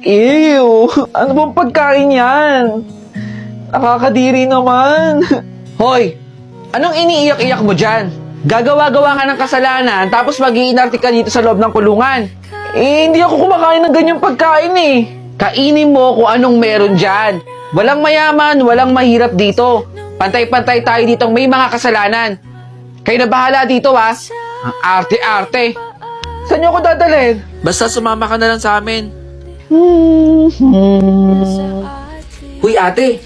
Ew! Ano bang pagkain yan? Nakakadiri naman. Hoy! Anong iniiyak-iyak mo dyan? Gagawa-gawa ka ng kasalanan tapos mag-iinarte ka dito sa loob ng kulungan. Hindi ako kumakain ng ganyang pagkain eh. Kainin mo kung anong meron dyan. Walang mayaman, walang mahirap dito. Pantay-pantay tayo ditong may mga kasalanan. Kayo na bahala dito ha. Ang arte-arte. Saan niyo ako dadalhin? Basta sumama ka na lang sa amin. Huy ate.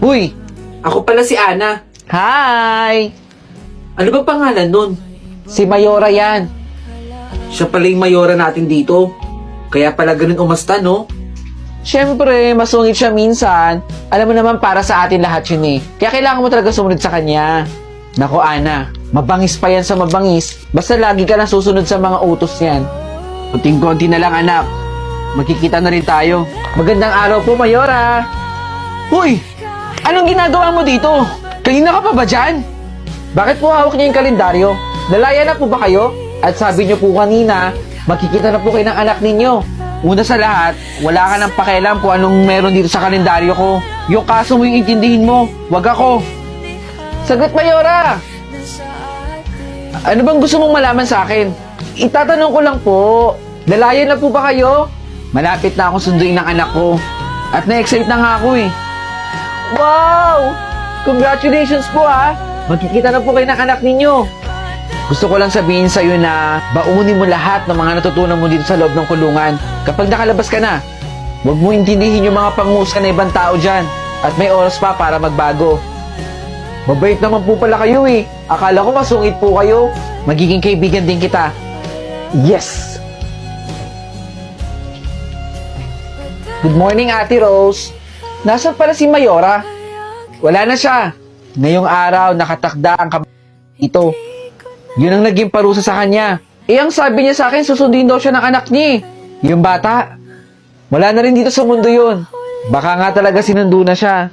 Huy, ako pala si Ana. Hi! Ano ba pangalan nun? Si Mayora yan. Siya pala yung mayora natin dito. Kaya pala ganun umasta, no? Siyempre, masungit siya minsan. Alam mo naman para sa atin lahat yun eh. Kaya kailangan mo talaga sumunod sa kanya. Nako Ana, mabangis pa yan sa mabangis. Basta lagi ka na susunod sa mga utos niyan. Kunting-konti na lang anak. Magkikita na rin tayo. Magandang araw po, Mayora. Huy! Anong ginagawa mo dito? Kanina ka pa ba dyan? Bakit po hawak niyo yung kalendaryo? Nalaya na po ba kayo? At sabi niyo po kanina, magkikita na po kayo ng anak ninyo. Una sa lahat, wala ka nang pakialam kung anong meron dito sa kalendaryo ko. Yung kaso mo yung intindihin mo, wag ako. Sagot, Mayora! Ano bang gusto mong malaman sa akin? Itatanong ko lang po, nalaya na po ba kayo? Malapit na akong sunduin ng anak ko. At na-excite na nga ako eh. Wow! Congratulations po ha! Magkikita na po kayo ng anak ninyo. Gusto ko lang sabihin sa'yo na baunin mo lahat ng mga natutunan mo dito sa loob ng kulungan. Kapag nakalabas ka na, huwag mo intindihin yung mga pangmusika na ibang tao dyan. At may oras pa para magbago. Mabait naman po pala kayo eh. Akala ko masungit po kayo. Magiging kaibigan din kita. Yes! Good morning, Ate Rose. Nasaan pala si Mayora? Wala na siya. Ngayong araw, nakatakda ang ito. Yun ang naging parusa sa kanya. Ang sabi niya sa akin, susundin daw siya ng anak niya eh. Yung bata, wala na rin dito sa mundo yun. Baka nga talaga sinundo na siya.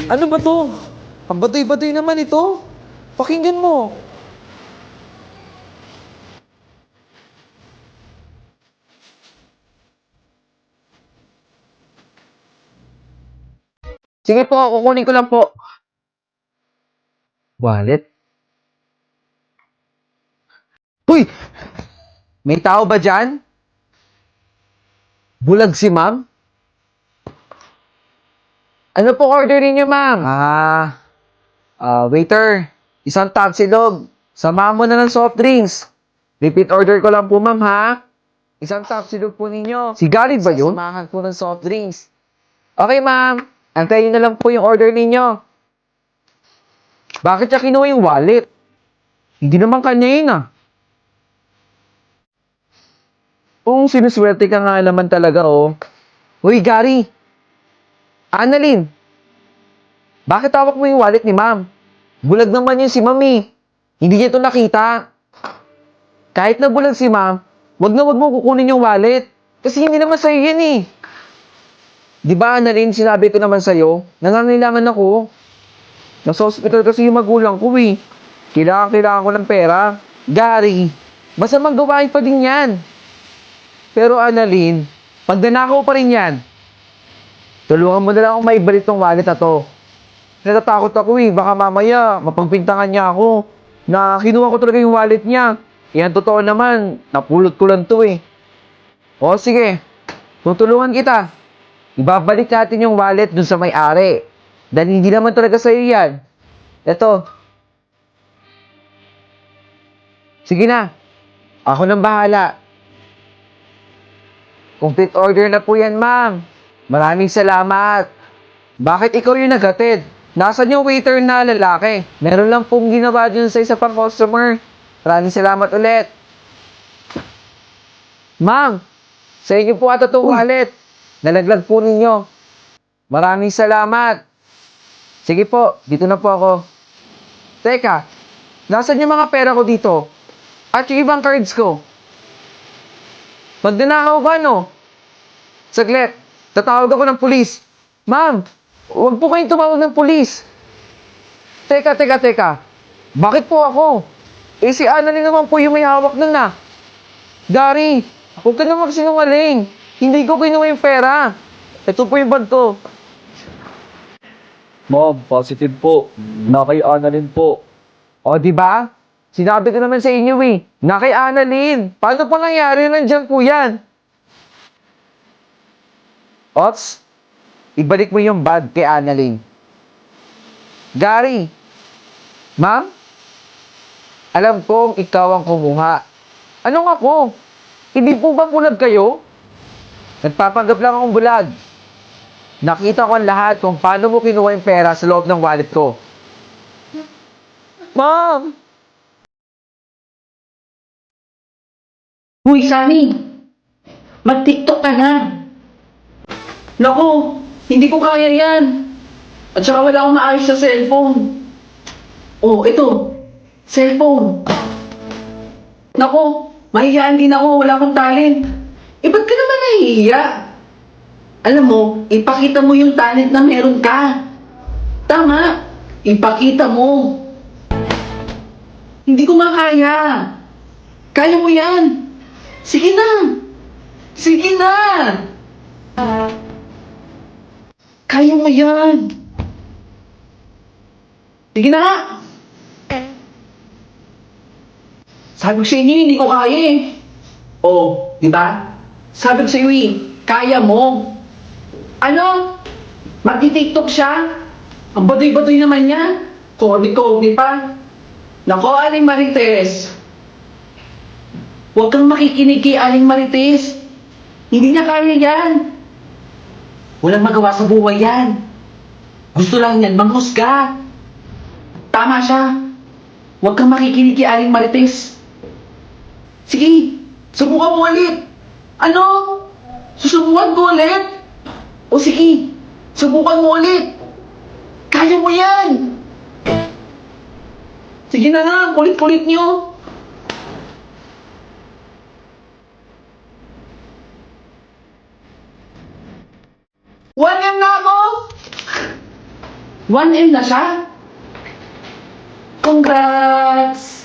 Ano ba to? Ang baduy-baduy naman ito. Pakinggan mo. Sige po, kukunin ko lang po. Wallet? Huy! May tao ba dyan? Bulag si ma'am? Ano po order niyo, ma'am? Waiter, isang tapsilog. Samahan mo na ng soft drinks. Repeat order ko lang po, ma'am, ha? Isang tapsilog po ninyo. Si Galit ba yun? Sasamahan po ng soft drinks. Okay, ma'am. Antayin niyo na lang po yung order ninyo. Bakit siya kinuha yung wallet? Hindi naman kanya yun Kung sinuswerte ka nga naman talaga, oh. Uy, Gary! Annalyn, bakit hawak mo yung wallet ni ma'am? Bulag naman yun si mami. Hindi niya ito nakita. Kahit na bulag si ma'am, wag na wag mo kukunin yung wallet. Kasi hindi naman sa'yo yan eh. Di ba, Annalyn, sinabi ko naman sa'yo, nangangailangan ako. Nasa hospital kasi yung magulang ko eh. Kailangan ko ng pera. Gary, basta magawain pa din yan. Pero Annalyn, pag nanakaw pa rin yan, tulungan mo na lang akong maibalik tong wallet na to. Natatakot ako eh, baka mamaya mapagpintangan niya ako na kinuha ko talaga yung wallet niya. Yan totoo naman, napulot ko lang to eh. O sige, tutulungan kita. Ibabalik natin yung wallet dun sa may-ari. Dahil hindi naman talaga sa'yo yan. Eto. Sige na, ako nang bahala. Complete order na po yan, ma'am. Maraming salamat. Bakit ikaw yung naghatid? Nasaan yung waiter na lalaki? Meron lang pong ginawa dun sa isa pang customer. Maraming salamat ulit. Ma'am, sa inyo po ata itong wallet. Nalaglag po ninyo. Maraming salamat. Sige po, dito na po ako. Teka, nasaan yung mga pera ko dito? At yung ibang cards ko? Magdanakaw ka, no? Saglit, tatawag ako ng pulis. Ma'am, huwag po kayong tumawag ng pulis. Teka. Bakit po ako? Si Annalyn naman po yung may hawak nun na. Gary, Huwag ka na magsinungaling. Hindi ko kinuha yung pera. Ito po yung bag ko. Ma'am, positive po. Na kay Annalyn po. O, di ba? Sinabi ko naman sa inyo eh, na kay Annalyn. Paano pa nangyari? Nandiyan po yan. Ots, ibalik mo yung bag kay Annalyn. Gary, ma'am, alam kong ikaw ang kumuha. Anong ako? Hindi po ba bulag kayo? Nagpapanggap lang akong bulag. Nakita ko ang lahat kung paano mo kinuha yung pera sa loob ng wallet ko. Ma'am! Uy, Sunny! Mag-TikTok ka na! Naku, hindi ko kaya yan. At saka wala akong maayos sa cellphone. Oh, ito. Cellphone. Naku, mahihiyaan din ako. Wala akong talent. Eh, ba't ka naman nahihiya? Alam mo, ipakita mo yung talent na meron ka. Tama. Ipakita mo. Hindi ko makaya. Kaya mo yan. Sige na. Sige na. Kaya mo yan. Sige na nga. Sabi ko sa inyo, hindi ko kaya eh. Oh, di ba? Sabi ko sa iyo eh, kaya mo. Ano? Magti-TikTok siya? Ang baduy-baduy naman niya. Kobe-kobe pa. Nako, Aling Marites. Huwag kang makikinig kay Aling Marites. Hindi niya kaya yan. Walang magawa sa buhay yan. Gusto lang yan, manghusga. Tama siya. Huwag kang makikinig kay Aling Marites. Sige, subukan mo ulit. Ano? Susubukan ko ulit? O sige, subukan mo ulit. Kaya mo yan. Sige na nga, kulit-kulit niyo. One M na ako! 1M na siya? Congrats!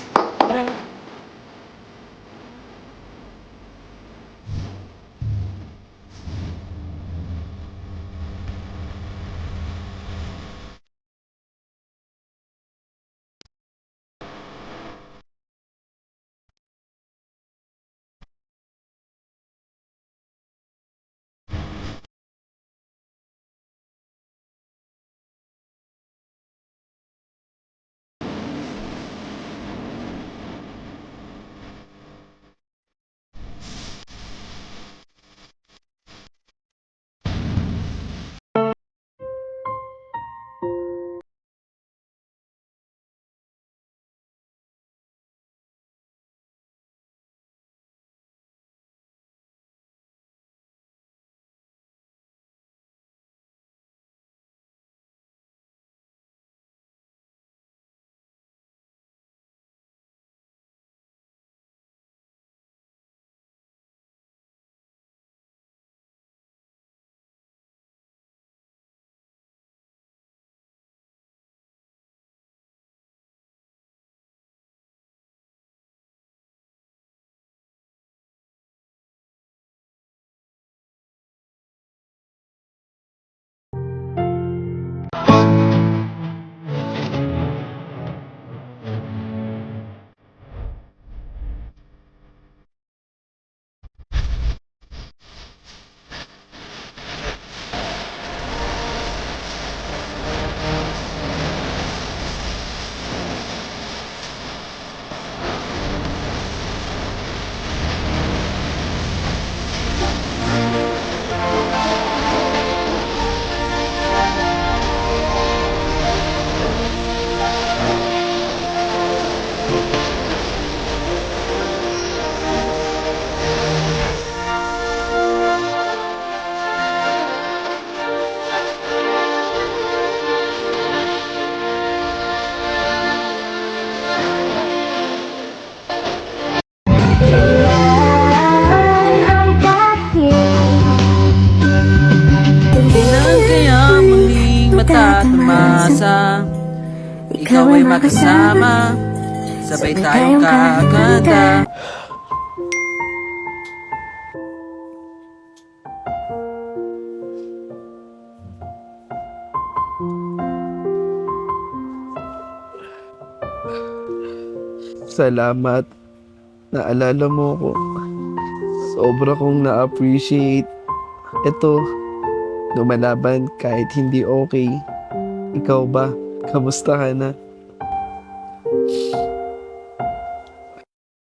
Kailan kaya muling matatamasa? Ikaw ay makasama, sabay tayong kakanta. Salamat. Naalala mo ko. Sobra kong na-appreciate. Ito, lumalaban kahit hindi okay. Ikaw ba? Kamusta ka na?